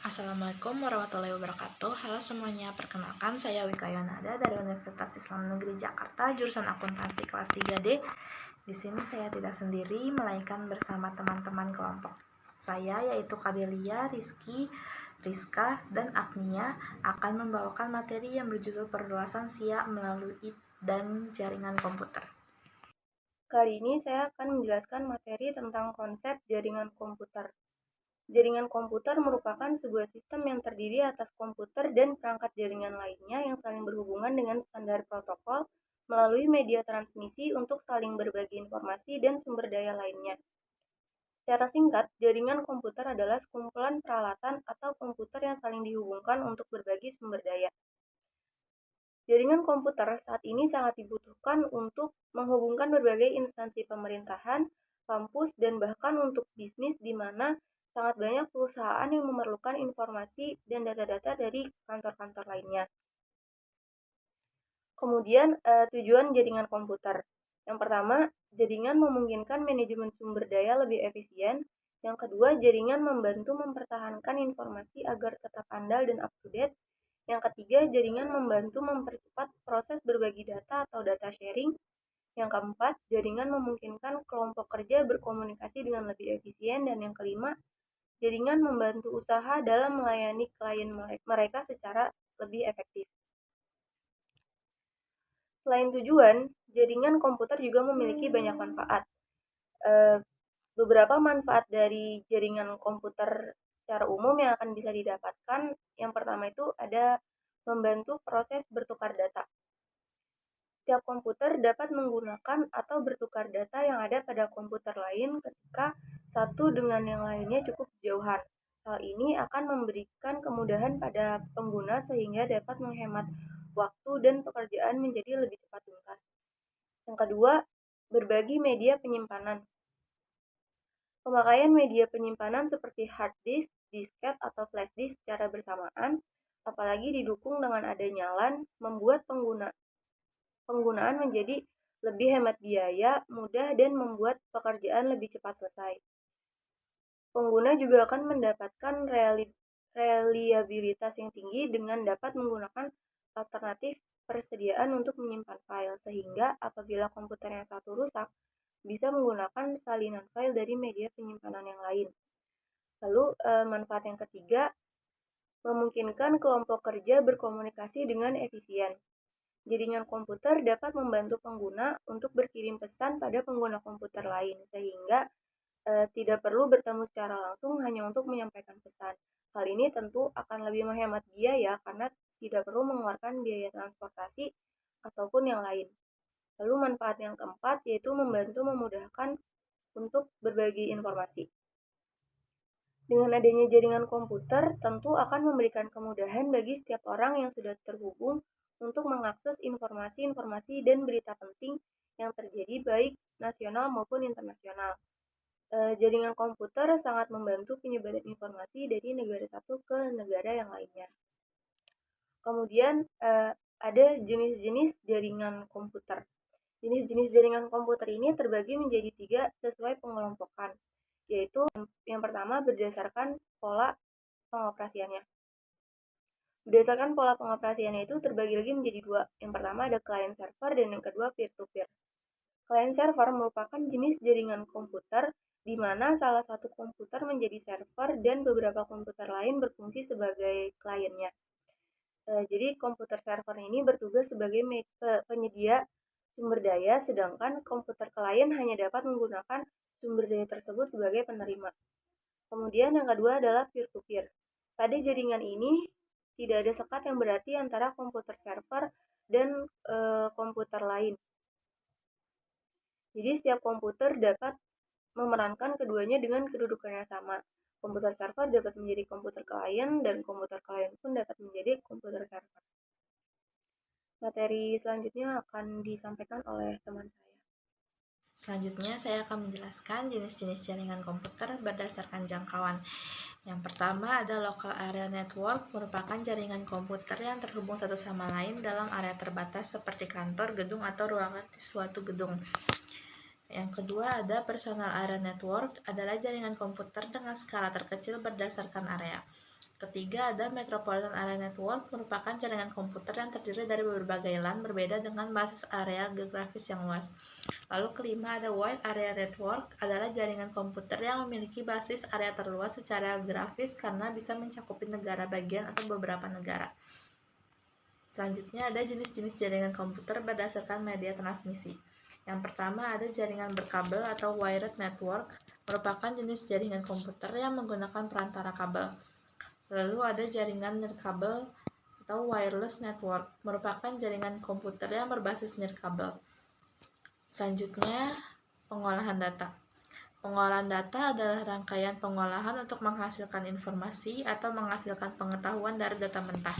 Assalamualaikum warahmatullahi wabarakatuh. Halo semuanya, perkenalkan saya Wika Yonada dari Universitas Islam Negeri Jakarta, jurusan Akuntansi kelas 3D. Di sini saya tidak sendiri, melainkan bersama teman-teman kelompok saya, yaitu Kadelia, Rizky, Rizka, dan Agnia akan membawakan materi yang berjudul perluasan SIA melalui dan jaringan komputer. Kali ini saya akan menjelaskan materi tentang konsep jaringan komputer. Jaringan komputer merupakan sebuah sistem yang terdiri atas komputer dan perangkat jaringan lainnya yang saling berhubungan dengan standar protokol melalui media transmisi untuk saling berbagi informasi dan sumber daya lainnya. Secara singkat, jaringan komputer adalah sekumpulan peralatan atau komputer yang saling dihubungkan untuk berbagi sumber daya. Jaringan komputer saat ini sangat dibutuhkan untuk menghubungkan berbagai instansi pemerintahan, kampus, dan bahkan untuk bisnis di mana sangat banyak perusahaan yang memerlukan informasi dan data-data dari kantor-kantor lainnya. Kemudian, tujuan jaringan komputer. Yang pertama, jaringan memungkinkan manajemen sumber daya lebih efisien. Yang kedua, jaringan membantu mempertahankan informasi agar tetap andal dan up-to-date. Yang ketiga, jaringan membantu mempercepat proses berbagi data atau data sharing. Yang keempat, jaringan memungkinkan kelompok kerja berkomunikasi dengan lebih efisien. Dan yang kelima, jaringan membantu usaha dalam melayani klien mereka secara lebih efektif. Selain tujuan, jaringan komputer juga memiliki banyak manfaat. Beberapa manfaat dari jaringan komputer secara umum yang akan bisa didapatkan, yang pertama itu ada membantu proses bertukar data. Setiap komputer dapat menggunakan atau bertukar data yang ada pada komputer lain ketika satu dengan yang lainnya cukup jauhan. Hal ini akan memberikan kemudahan pada pengguna sehingga dapat menghemat waktu dan pekerjaan menjadi lebih cepat tuntas. Yang kedua, berbagi media penyimpanan. Pemakaian media penyimpanan seperti hard disk, disket, atau flash disk secara bersamaan, apalagi didukung dengan adanya LAN, membuat penggunaan menjadi lebih hemat biaya, mudah, dan membuat pekerjaan lebih cepat selesai. Pengguna juga akan mendapatkan reliabilitas yang tinggi dengan dapat menggunakan alternatif persediaan untuk menyimpan file, sehingga apabila komputer yang satu rusak, bisa menggunakan salinan file dari media penyimpanan yang lain. Lalu, manfaat yang ketiga, memungkinkan kelompok kerja berkomunikasi dengan efisien. Jaringan komputer dapat membantu pengguna untuk berkirim pesan pada pengguna komputer lain, sehingga tidak perlu bertemu secara langsung hanya untuk menyampaikan pesan. Hal ini tentu akan lebih menghemat biaya karena tidak perlu mengeluarkan biaya transportasi ataupun yang lain. Lalu manfaat yang keempat yaitu membantu memudahkan untuk berbagi informasi. Dengan adanya jaringan komputer, tentu akan memberikan kemudahan bagi setiap orang yang sudah terhubung untuk mengakses informasi-informasi dan berita penting yang terjadi baik nasional maupun internasional. Jaringan komputer sangat membantu penyebaran informasi dari negara satu ke negara yang lainnya. Kemudian ada jenis-jenis jaringan komputer. Jenis-jenis jaringan komputer ini terbagi menjadi 3 sesuai pengelompokan, yaitu yang pertama berdasarkan pola pengoperasiannya. Berdasarkan pola pengoperasiannya itu terbagi lagi menjadi 2. Yang pertama ada client server dan yang kedua peer-to-peer. Client server merupakan jenis jaringan komputer di mana salah satu komputer menjadi server dan beberapa komputer lain berfungsi sebagai kliennya. Jadi komputer server ini bertugas sebagai penyedia sumber daya, sedangkan komputer klien hanya dapat menggunakan sumber daya tersebut sebagai penerima. Kemudian yang kedua adalah peer-to-peer. Pada jaringan ini tidak ada sekat yang berarti antara komputer server dan komputer lain. Jadi setiap komputer dapat memerankan keduanya dengan kedudukan yang sama. Komputer server dapat menjadi komputer klien dan komputer klien pun dapat menjadi komputer server. Materi selanjutnya akan disampaikan oleh teman saya. Selanjutnya, saya akan menjelaskan jenis-jenis jaringan komputer berdasarkan jangkauan. Yang pertama ada local area network, merupakan jaringan komputer yang terhubung satu sama lain dalam area terbatas seperti kantor, gedung, atau ruangan di suatu gedung. Yang kedua ada personal area network, adalah jaringan komputer dengan skala terkecil berdasarkan area. Ketiga ada metropolitan area network, merupakan jaringan komputer yang terdiri dari berbagai LAN berbeda dengan basis area geografis yang luas. Lalu kelima ada wide area network, adalah jaringan komputer yang memiliki basis area terluas secara geografis karena bisa mencakupi negara bagian atau beberapa negara. Selanjutnya ada jenis-jenis jaringan komputer berdasarkan media transmisi. Yang pertama ada jaringan berkabel atau wired network, merupakan jenis jaringan komputer yang menggunakan perantara kabel. Lalu ada jaringan nirkabel atau wireless network, merupakan jaringan komputer yang berbasis nirkabel. Selanjutnya, pengolahan data. Pengolahan data adalah rangkaian pengolahan untuk menghasilkan informasi atau menghasilkan pengetahuan dari data mentah.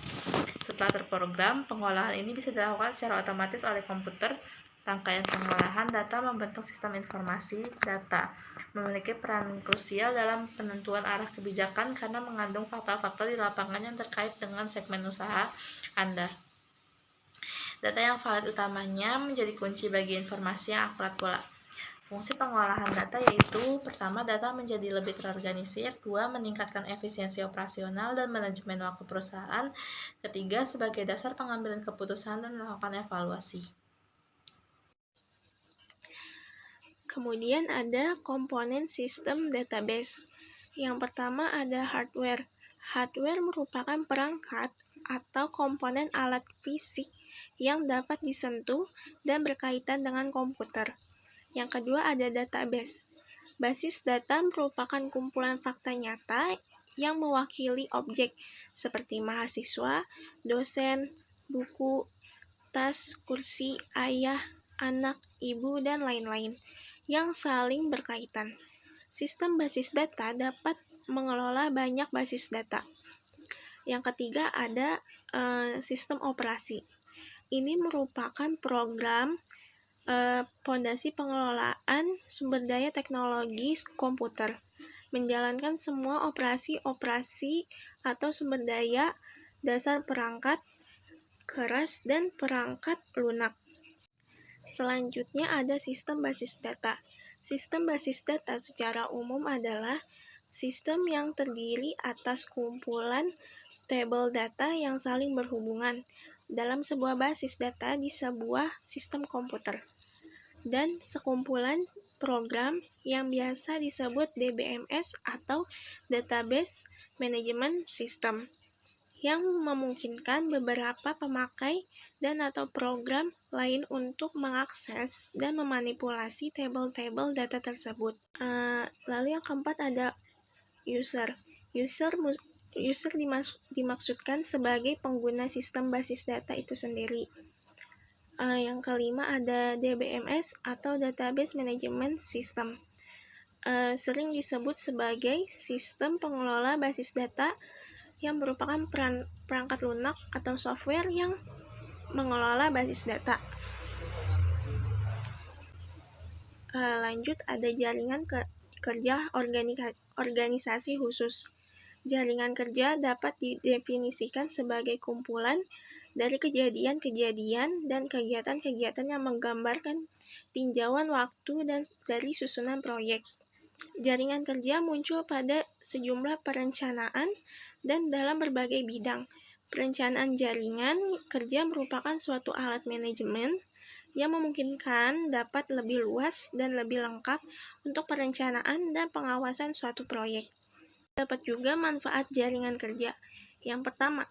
Setelah terprogram, pengolahan ini bisa dilakukan secara otomatis oleh komputer. Rangkaian pengolahan data membentuk sistem informasi data, memiliki peran krusial dalam penentuan arah kebijakan karena mengandung fakta-fakta di lapangan yang terkait dengan segmen usaha Anda. Data yang valid utamanya menjadi kunci bagi informasi yang akurat pula. Fungsi pengolahan data yaitu, pertama, data menjadi lebih terorganisir, dua, meningkatkan efisiensi operasional dan manajemen waktu perusahaan, ketiga, sebagai dasar pengambilan keputusan dan melakukan evaluasi. Kemudian ada komponen sistem database. Yang pertama ada hardware. Hardware merupakan perangkat atau komponen alat fisik yang dapat disentuh dan berkaitan dengan komputer. Yang kedua ada database. Basis data merupakan kumpulan fakta nyata yang mewakili objek seperti mahasiswa, dosen, buku, tas, kursi, ayah, anak, ibu, dan lain-lain yang saling berkaitan. Sistem basis data dapat mengelola banyak basis data. Yang ketiga ada sistem operasi. Ini merupakan program fondasi pengelolaan sumber daya teknologi komputer, menjalankan semua operasi-operasi atau sumber daya dasar perangkat keras dan perangkat lunak. Selanjutnya ada sistem basis data. Sistem basis data secara umum adalah sistem yang terdiri atas kumpulan tabel data yang saling berhubungan dalam sebuah basis data di sebuah sistem komputer, dan sekumpulan program yang biasa disebut DBMS atau Database Management System, yang memungkinkan beberapa pemakai dan atau program lain untuk mengakses dan memanipulasi tabel-tabel data tersebut. Lalu yang keempat ada user. User dimaksudkan sebagai pengguna sistem basis data itu sendiri. Yang kelima ada DBMS atau Database Management System. Sering disebut sebagai sistem pengelola basis data yang merupakan perangkat lunak atau software yang mengelola basis data. Lanjut ada jaringan kerja organisasi khusus. Jaringan kerja dapat didefinisikan sebagai kumpulan dari kejadian-kejadian dan kegiatan-kegiatan yang menggambarkan tinjauan waktu dan dari susunan proyek. Jaringan kerja muncul pada sejumlah perencanaan dan dalam berbagai bidang. Perencanaan jaringan kerja merupakan suatu alat manajemen yang memungkinkan dapat lebih luas dan lebih lengkap untuk perencanaan dan pengawasan suatu proyek. Dapat juga manfaat jaringan kerja. Yang pertama,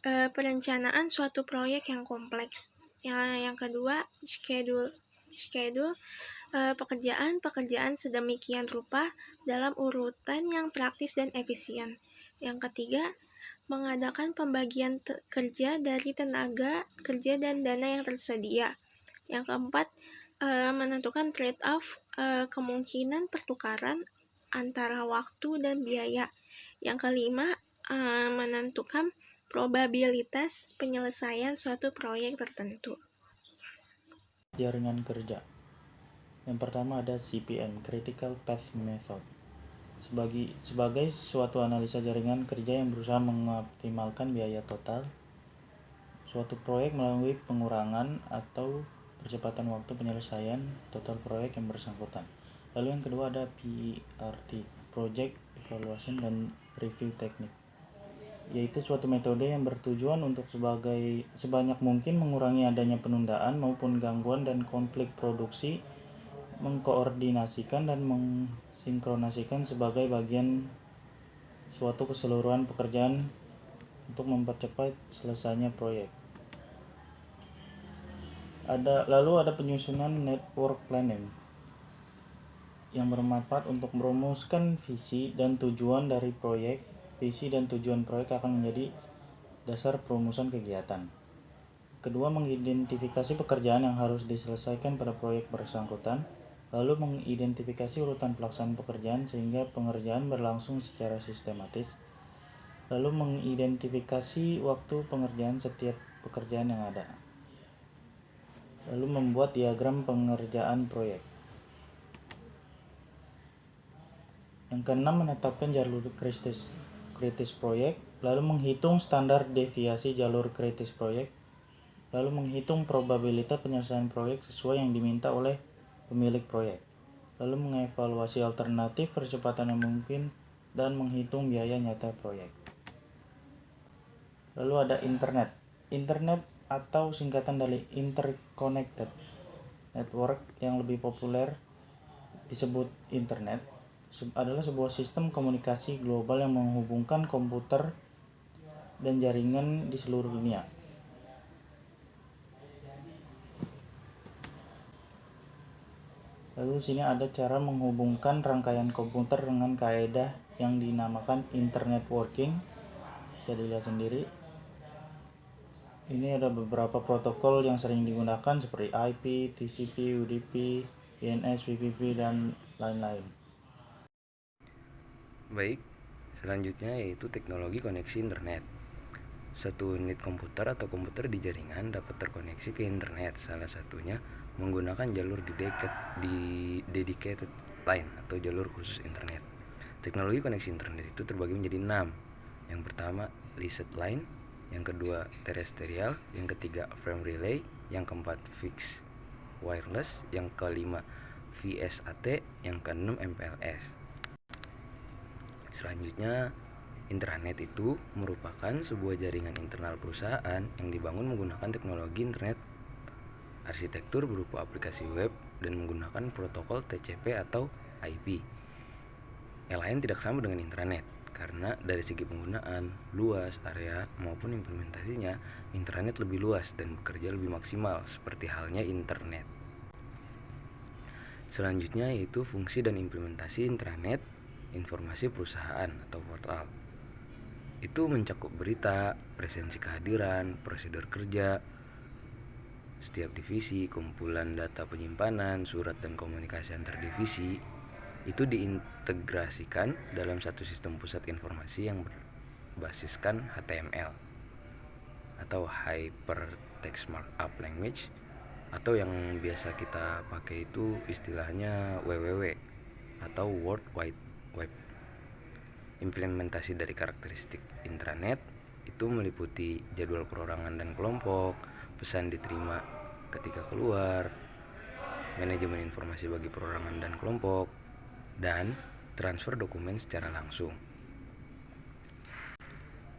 perencanaan suatu proyek yang kompleks. Yang kedua, schedule pekerjaan sedemikian rupa dalam urutan yang praktis dan efisien. Yang ketiga, mengadakan pembagian kerja dari tenaga kerja dan dana yang tersedia. Yang keempat, menentukan trade-off kemungkinan pertukaran antara waktu dan biaya. Yang kelima, menentukan probabilitas penyelesaian suatu proyek tertentu. Jaringan kerja. Yang pertama ada CPM, Critical Path Method. Sebagai suatu analisa jaringan kerja yang berusaha mengoptimalkan biaya total suatu proyek melalui pengurangan atau percepatan waktu penyelesaian total proyek yang bersangkutan. Lalu yang kedua ada PERT, Project Evaluation dan Review Technique, yaitu suatu metode yang bertujuan untuk sebanyak mungkin mengurangi adanya penundaan maupun gangguan dan konflik produksi, mengkoordinasikan dan mensinkronasikan sebagai bagian suatu keseluruhan pekerjaan untuk mempercepat selesainya proyek. Lalu ada penyusunan network planning yang bermanfaat untuk merumuskan visi dan tujuan dari proyek. Visi dan tujuan proyek akan menjadi dasar perumusan kegiatan. Kedua, mengidentifikasi pekerjaan yang harus diselesaikan pada proyek bersangkutan, lalu mengidentifikasi urutan pelaksanaan pekerjaan sehingga pengerjaan berlangsung secara sistematis, lalu mengidentifikasi waktu pengerjaan setiap pekerjaan yang ada, lalu membuat diagram pengerjaan proyek. Yang keenam, menetapkan jalur kritis proyek, lalu menghitung standar deviasi jalur kritis proyek, lalu menghitung probabilitas penyelesaian proyek sesuai yang diminta oleh pemilik proyek, lalu mengevaluasi alternatif percepatan yang mungkin, dan menghitung biaya nyata proyek. Lalu ada internet atau singkatan dari interconnected network yang lebih populer disebut internet, adalah sebuah sistem komunikasi global yang menghubungkan komputer dan jaringan di seluruh dunia. Lalu sini ada cara menghubungkan rangkaian komputer dengan kaidah yang dinamakan internet working. Bisa dilihat sendiri. Ini ada beberapa protokol yang sering digunakan seperti IP, TCP, UDP, DNS, VPP, dan lain-lain. Baik, selanjutnya yaitu teknologi koneksi internet. Satu unit komputer atau komputer di jaringan dapat terkoneksi ke internet, salah satunya menggunakan jalur dedicated line atau jalur khusus internet. Teknologi koneksi internet itu terbagi menjadi 6. Yang pertama, licensed line, yang kedua terrestrial, yang ketiga frame relay, yang keempat fixed wireless, yang kelima VSAT, yang keenam MPLS. Selanjutnya, intranet itu merupakan sebuah jaringan internal perusahaan yang dibangun menggunakan teknologi internet. Arsitektur berupa aplikasi web dan menggunakan protokol TCP atau IP. Yang lain tidak sama dengan intranet, karena dari segi penggunaan, luas, area, maupun implementasinya, intranet lebih luas dan bekerja lebih maksimal, seperti halnya internet. Selanjutnya yaitu fungsi dan implementasi intranet, informasi perusahaan atau portal. Itu mencakup berita, presensi kehadiran, prosedur kerja, setiap divisi, kumpulan data penyimpanan, surat dan komunikasi antar divisi, itu diintegrasikan dalam satu sistem pusat informasi yang berbasiskan HTML atau Hypertext Markup Language, atau yang biasa kita pakai itu istilahnya WWW atau World Wide Web. Implementasi dari karakteristik intranet itu meliputi jadwal perorangan dan kelompok, pesan diterima ketika keluar, manajemen informasi bagi perorangan dan kelompok, dan transfer dokumen secara langsung.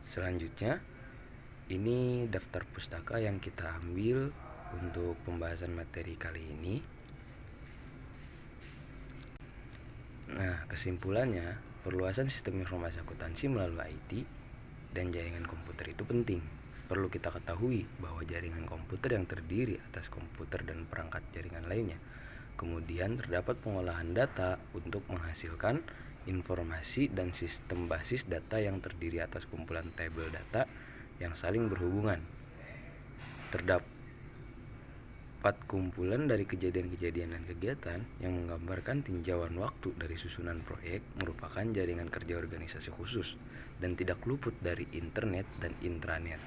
Selanjutnya, ini daftar pustaka yang kita ambil untuk pembahasan materi kali ini. Nah, kesimpulannya, perluasan sistem informasi akuntansi melalui IT dan jaringan komputer itu penting. Perlu kita ketahui bahwa jaringan komputer yang terdiri atas komputer dan perangkat jaringan lainnya. Kemudian terdapat pengolahan data untuk menghasilkan informasi dan sistem basis data yang terdiri atas kumpulan tabel data yang saling berhubungan. Terdapat kumpulan dari kejadian-kejadian dan kegiatan yang menggambarkan tinjauan waktu dari susunan proyek merupakan jaringan kerja organisasi khusus dan tidak luput dari internet dan intranet.